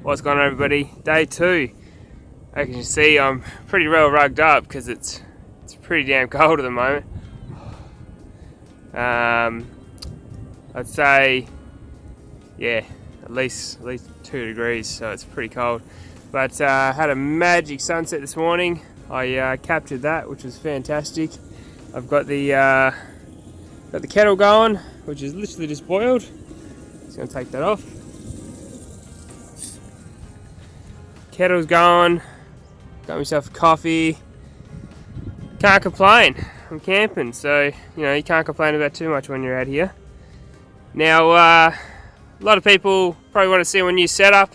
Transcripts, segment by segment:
What's going on, everybody? Day 2. As you can see, I'm pretty well rugged up because it's pretty damn cold at the moment. I'd say, yeah, at least 2 degrees, so it's pretty cold. But had a magic sunset this morning. I captured that, which was fantastic. I've got the kettle going, which is literally just boiled. Just gonna take that off. Kettle's going. Got myself a coffee. Can't complain. I'm camping, so you can't complain about too much when you're out here. Now, a lot of people probably want to see my new setup,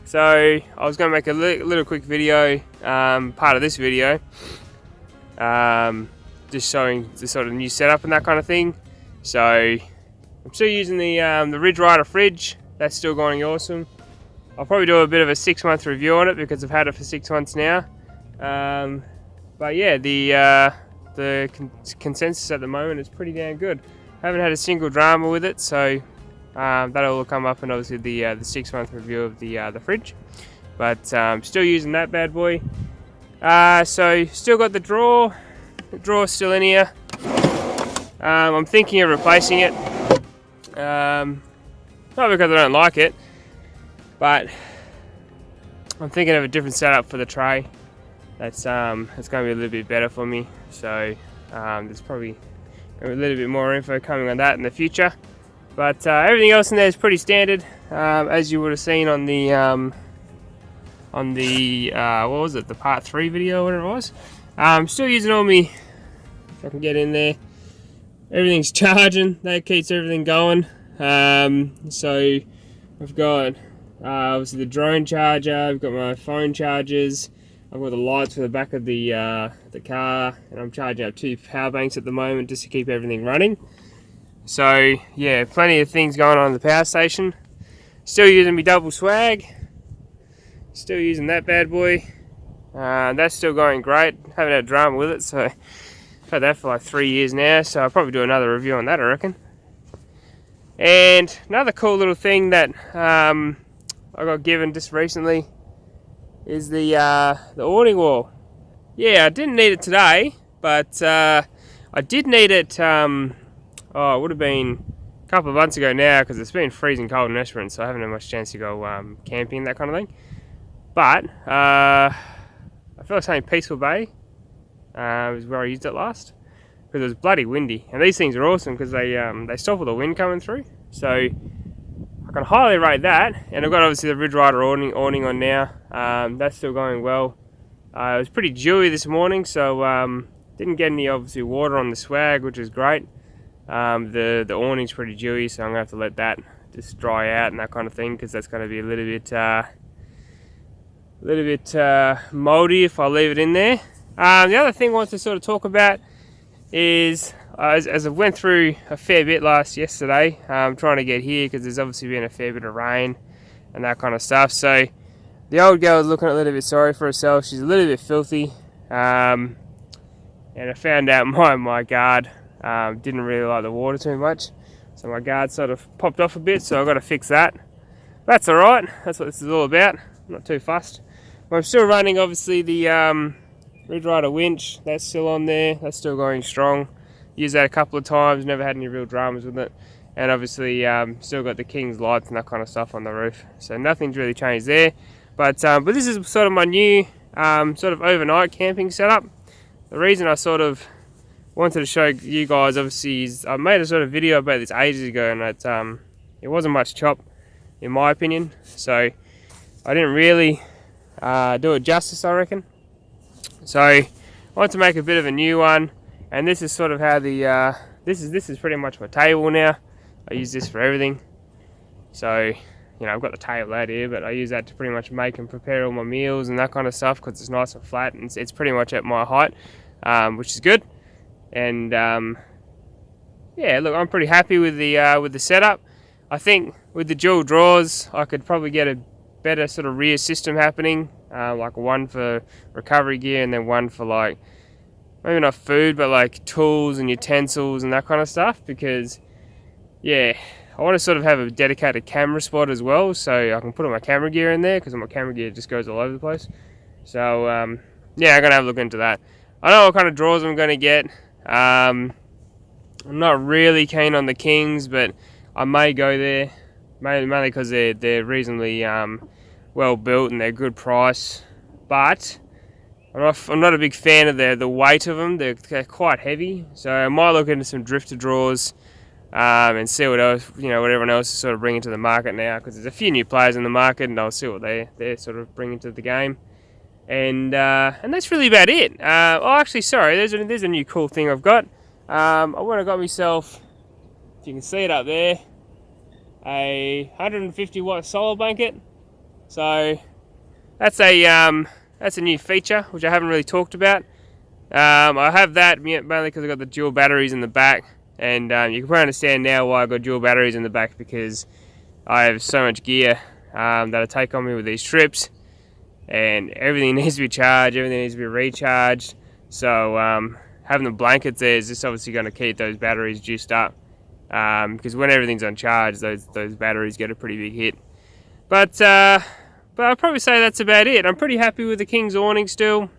so I was going to make a little quick video, part of this video, just showing the sort of new setup and that kind of thing. So I'm still using the Ridge Rider fridge. That's still going awesome. I'll probably do a bit of a 6-month review on it because I've had it for 6 months now. But yeah, the consensus at the moment is pretty damn good. Haven't had a single drama with it, so that'll come up in obviously the 6-month review of the fridge. But still using that bad boy. So still got the drawer. The drawer's still in here. I'm thinking of replacing it. Not because I don't like it, but I'm thinking of a different setup for the tray. That's going to be a little bit better for me. So there's probably a little bit more info coming on that in the future. But everything else in there is pretty standard, as you would have seen on the what was it, the part 3 video, whatever it was. I'm still using all me. If I can get in there, everything's charging. That keeps everything going. So I've got obviously the drone charger. I've got my phone chargers. I've got the lights for the back of the car, and I'm charging up 2 power banks at the moment just to keep everything running. So yeah, plenty of things going on in the power station. Still using my double swag. Still using that bad boy. That's still going great. Haven't had drama with it, so I've had that for like 3 years now. So I'll probably do another review on that, I reckon. And another cool little thing that I got given just recently is the awning wall. Yeah, I didn't need it today, but I did need it. It would have been a couple of months ago now, because it's been freezing cold in Esperance, so I haven't had much chance to go camping, that kind of thing. But I feel like saying Peaceful Bay is where I used it last, because it was bloody windy, and these things are awesome because they stop all the wind coming through. So I can highly rate that. And I've got obviously the Ridge Rider awning on now. That's still going well. It was pretty dewy this morning, so didn't get any obviously water on the swag, which is great. The awning's pretty dewy, so I'm gonna have to let that just dry out and that kind of thing, because that's going to be a little bit moldy if I leave it in there. The other thing I want to sort of talk about is, as I went through a fair bit yesterday, trying to get here, because there's obviously been a fair bit of rain and that kind of stuff. So the old girl was looking a little bit sorry for herself. She's a little bit filthy, and I found out my guard didn't really like the water too much, so my guard sort of popped off a bit. So I've got to fix that. That's all right. That's what this is all about. I'm not too fussed. But I'm still running obviously the Ridge Rider winch. That's still on there. That's still going strong. Used that a couple of times. Never had any real dramas with it. And obviously still got the King's lights and that kind of stuff on the roof. So nothing's really changed there. But this is sort of my new sort of overnight camping setup. The reason I sort of wanted to show you guys obviously is I made a sort of video about this ages ago, and it wasn't much chop in my opinion. So I didn't really do it justice, I reckon. So I want to make a bit of a new one, and this is sort of how the this is pretty much my table now. I use this for everything. So I've got the table out here, but I use that to pretty much make and prepare all my meals and that kind of stuff, because it's nice and flat, and it's pretty much at my height, which is good. And yeah, look, I'm pretty happy with the setup. I think with the dual drawers, I could probably get a better sort of rear system happening, like one for recovery gear, and then one for like, maybe not food, but like tools and utensils and that kind of stuff, because yeah, I want to sort of have a dedicated camera spot as well, so I can put all my camera gear in there, because my camera gear just goes all over the place. So yeah, I'm gonna have a look into that. I know what kind of draws I'm gonna get. I'm not really keen on the Kings, but I may go there, mainly because they're reasonably well built and they're good price. But I'm not a big fan of the weight of them. They're quite heavy, so I might look into some drifter draws and see what else, what everyone else is sort of bringing to the market now, because there's a few new players in the market, and I'll see what they're sort of bringing to the game. And that's really about it. Actually, sorry, there's a new cool thing I've got. I went and got myself, if you can see it up there, a 150 watt solar blanket. So that's a new feature which I haven't really talked about. I have that mainly because I've got the dual batteries in the back, and you can probably understand now why I've got dual batteries in the back, because I have so much gear that I take on me with these trips, and everything needs to be charged, everything needs to be recharged. So having the blankets there is just obviously going to keep those batteries juiced up, because when everything's on charge, those batteries get a pretty big hit. But I'll probably say that's about it. I'm pretty happy with the King's awning still.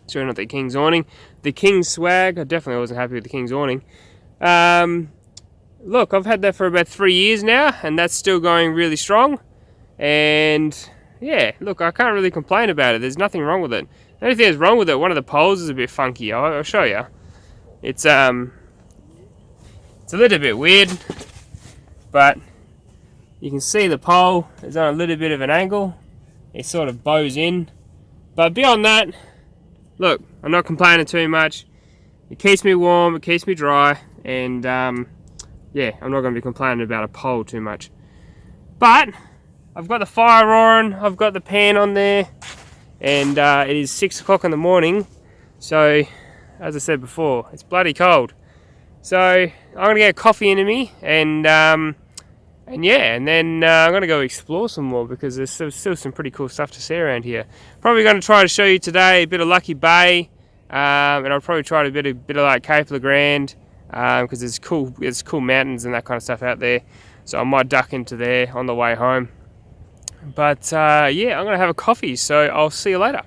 Sorry, not the King's awning. The King's swag. I definitely wasn't happy with the King's awning. Look, I've had that for about 3 years now, and that's still going really strong. And yeah, look, I can't really complain about it. There's nothing wrong with it. The only thing that's wrong with it, one of the poles is a bit funky. I'll show you. It's a little bit weird, but you can see the pole is on a little bit of an angle. It sort of bows in. But beyond that, look, I'm not complaining too much. It keeps me warm, it keeps me dry, and yeah, I'm not going to be complaining about a pole too much. But I've got the fire roaring, I've got the pan on there, and it is 6 o'clock in the morning. So, as I said before, it's bloody cold. So I'm going to get coffee into me, and yeah, and then I'm going to go explore some more, because there's still some pretty cool stuff to see around here. Probably going to try to show you today a bit of Lucky Bay, and I'll probably try a bit of like Cape Le Grand, because there's cool mountains and that kind of stuff out there. So I might duck into there on the way home. But yeah, I'm going to have a coffee, so I'll see you later.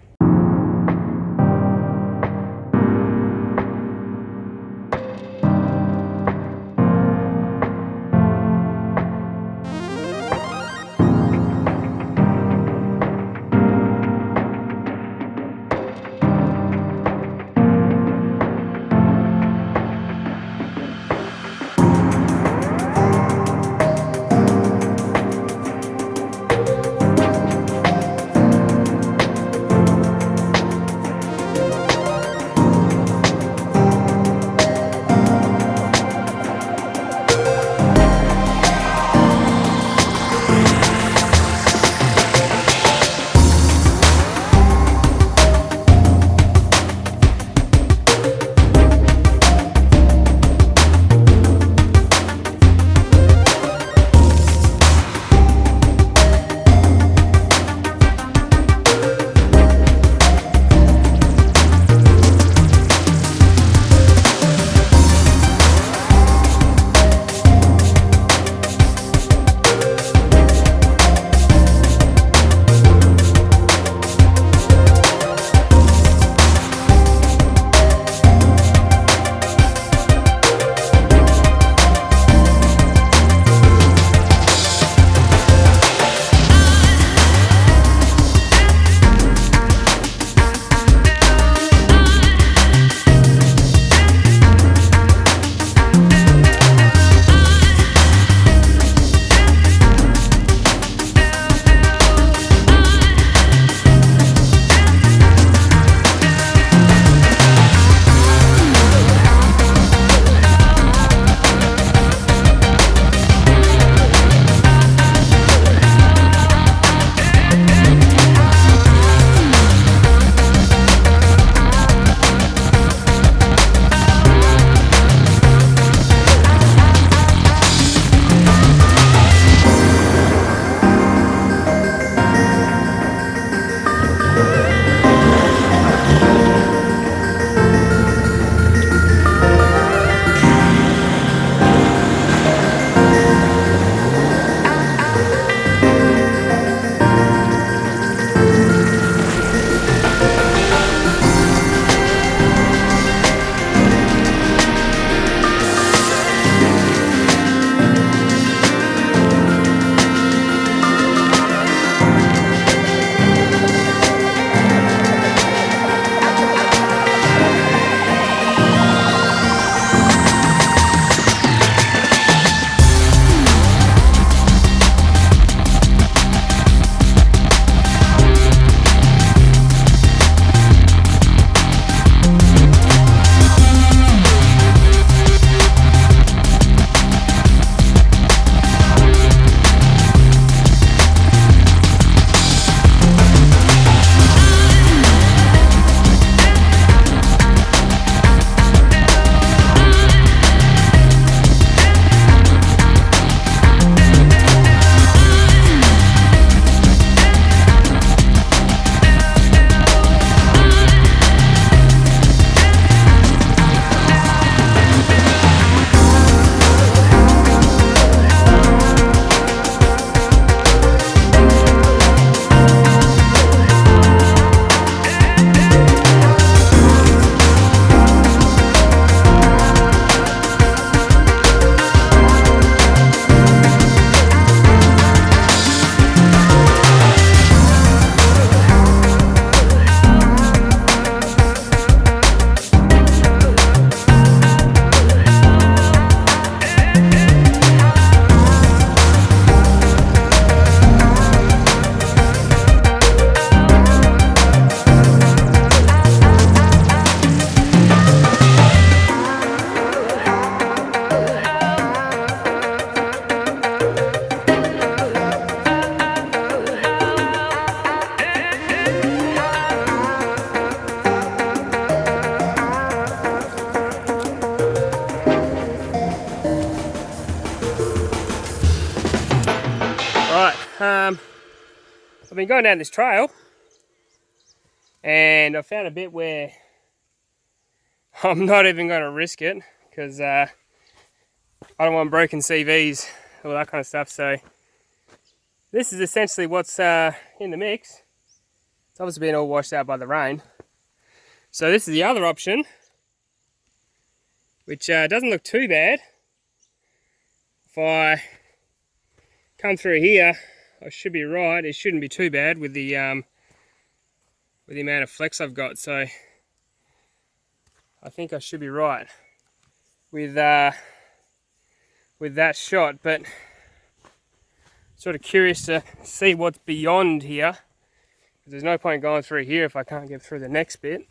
I've been going down this trail and I found a bit where I'm not even going to risk it because I don't want broken CVs, all that kind of stuff. So this is essentially what's in the mix. It's obviously been all washed out by the rain. So this is the other option, which doesn't look too bad. If I come through here, I should be right. It shouldn't be too bad with the amount of flex I've got. So I think I should be right with that shot. But sort of curious to see what's beyond here. There's no point going through here if I can't get through the next bit.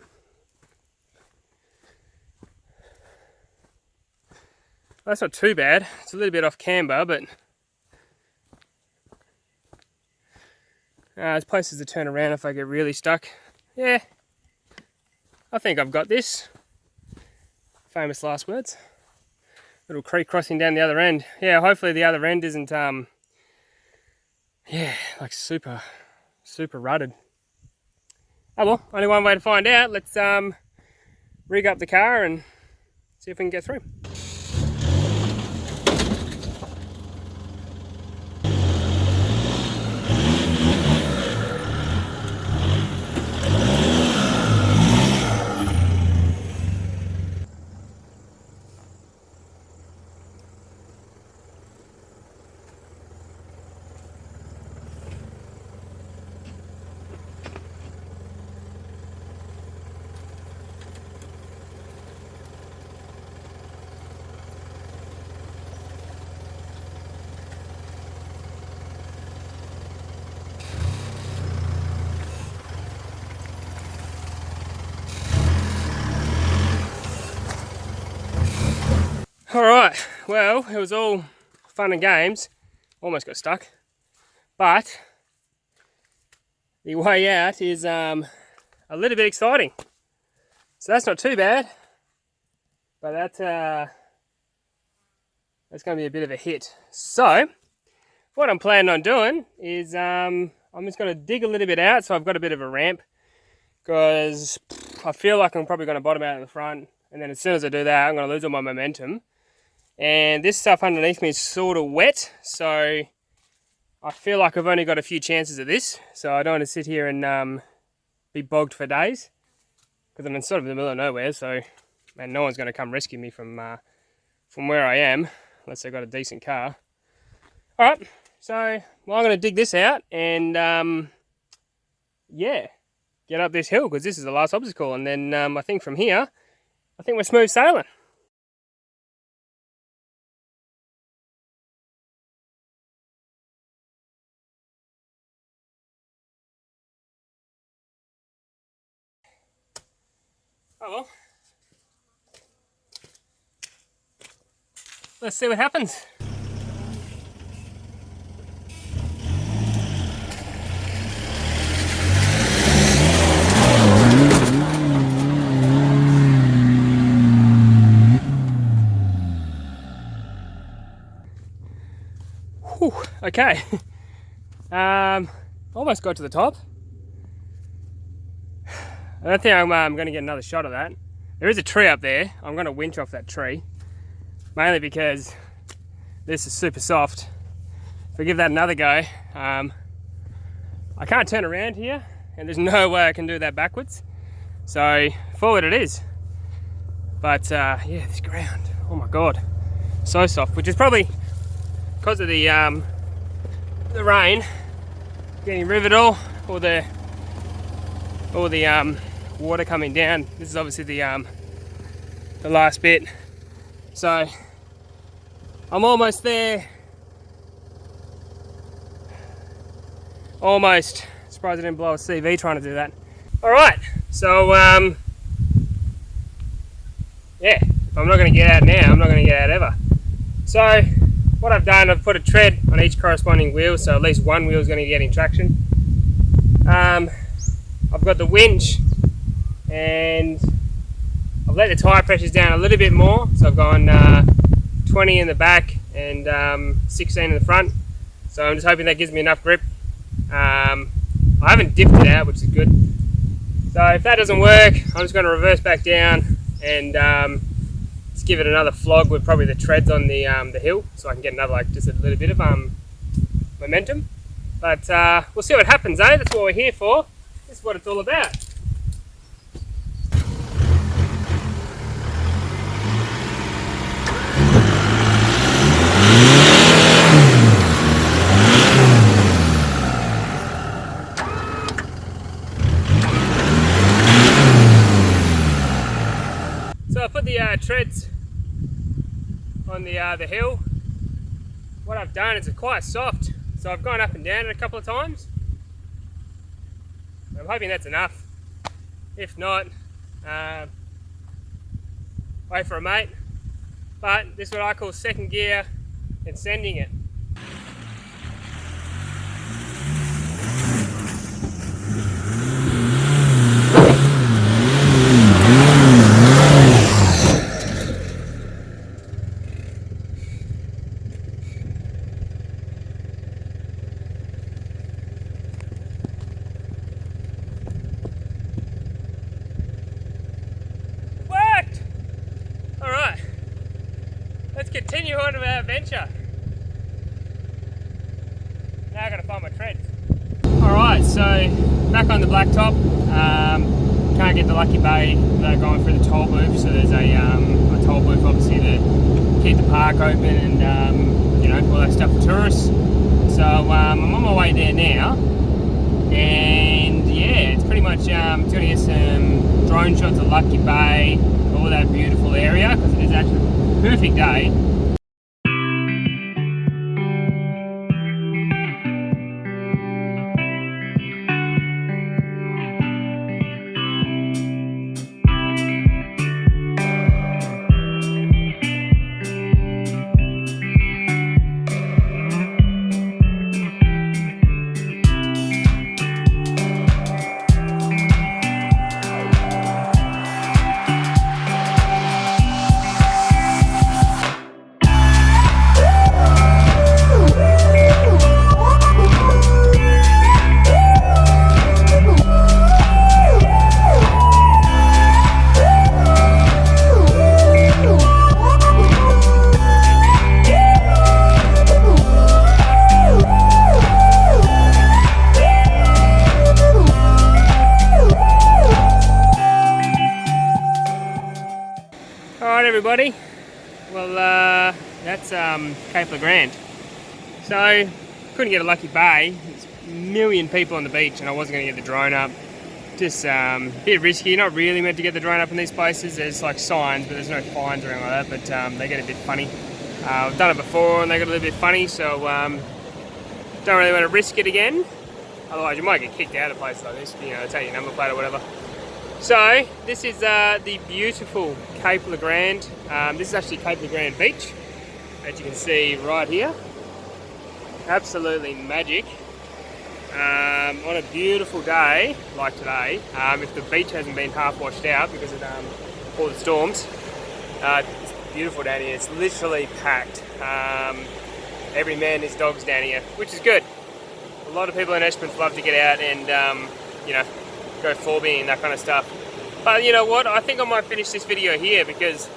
That's not too bad. It's a little bit off camber, but there's places to turn around if I get really stuck. Yeah, I think I've got this. Famous last words. Little creek crossing down the other end. Yeah, hopefully the other end isn't, yeah, like super rutted. Oh well, only one way to find out. Let's rig up the car and see if we can get through. Alright, well, it was all fun and games. Almost got stuck. But the way out is a little bit exciting. So that's not too bad. But that's going to be a bit of a hit. So, what I'm planning on doing is I'm just going to dig a little bit out so I've got a bit of a ramp. Because I feel like I'm probably going to bottom out in the front. And then as soon as I do that, I'm going to lose all my momentum. And this stuff underneath me is sort of wet, so I feel like I've only got a few chances of this. So I don't want to sit here and be bogged for days, because I'm in sort of the middle of nowhere. So, man, no one's going to come rescue me from where I am, unless they've got a decent car. All right, so well, I'm going to dig this out and yeah, get up this hill because this is the last obstacle, and then I think from here, I think we're smooth sailing. Oh well. Let's see what happens. Whew, okay. Almost got to the top. I don't think I'm going to get another shot of that. There is a tree up there. I'm going to winch off that tree. Mainly because this is super soft. If I give that another go, I can't turn around here. And there's no way I can do that backwards. So, forward it is. But, yeah, this ground. Oh my God. So soft. Which is probably because of the rain getting riveted all the water coming down. This is obviously the last bit. So I'm almost there. Almost. Surprised I didn't blow a CV trying to do that. Alright, so yeah, if I'm not going to get out now, I'm not going to get out ever. So what I've done, I've put a tread on each corresponding wheel, so at least one wheel is going to be getting traction. I've got the winch, and I've let the tyre pressures down a little bit more, so I've gone 20 in the back and 16 in the front. So I'm just hoping that gives me enough grip. I haven't dipped it out, which is good. So if that doesn't work, I'm just going to reverse back down and just give it another flog with probably the treads on the hill, so I can get another, like, just a little bit of momentum. But we'll see what happens, eh? That's what we're here for. This is what it's all about. So I put the treads on the hill. What I've done is it's quite soft, so I've gone up and down it a couple of times. I'm hoping that's enough. If not, wait for a mate. But this is what I call second gear and sending it. Let's continue on with our adventure. Now I've got to find my treads. Alright, so back on the blacktop. Can't get the Lucky Bay without going through the toll booth. So there's a toll booth obviously to keep the park open and you know, all that stuff for tourists. So I'm on my way there now. And yeah, it's pretty much going to get some drone shots of Lucky Bay, all that beautiful area, because it is actually a perfect day. Alright everybody, well that's Cape Le Grand. So, couldn't get a Lucky Bay. There's a million people on the beach and I wasn't going to get the drone up. Just a bit risky, not really meant to get the drone up in these places. There's like signs, but there's no fines or anything like that, but they get a bit funny. I've done it before and they got a little bit funny, so don't really want to risk it again. Otherwise you might get kicked out of places like this, you know, take your number plate or whatever. So, this is the beautiful Cape Le Grand. This is actually Cape Le Grand Beach, as you can see right here. Absolutely magic. On a beautiful day like today, if the beach hasn't been half washed out because of all the storms, it's beautiful down here. It's literally packed. Every man and his dog's down here, which is good. A lot of people in Esperance love to get out and, you know, go forbing and that kind of stuff. But you know what, I think I might finish this video here because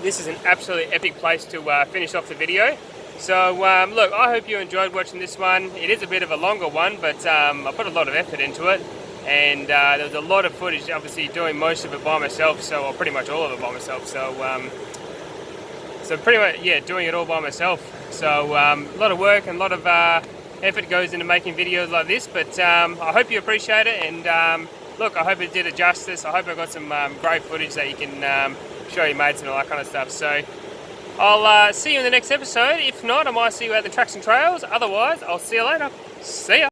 this is an absolutely epic place to finish off the video. So look, I hope you enjoyed watching this one. It is a bit of a longer one, but I put a lot of effort into it, and there was a lot of footage, obviously doing most of it by myself, or pretty much all of it by myself. So pretty much, yeah, doing it all by myself. So a lot of work and a lot of effort goes into making videos like this, but I hope you appreciate it, and look, I hope it did it justice. I hope I got some great footage that you can show your mates and all that kind of stuff. So I'll see you in the next episode. If not, I might see you at the tracks and trails. Otherwise, I'll see you later. See ya.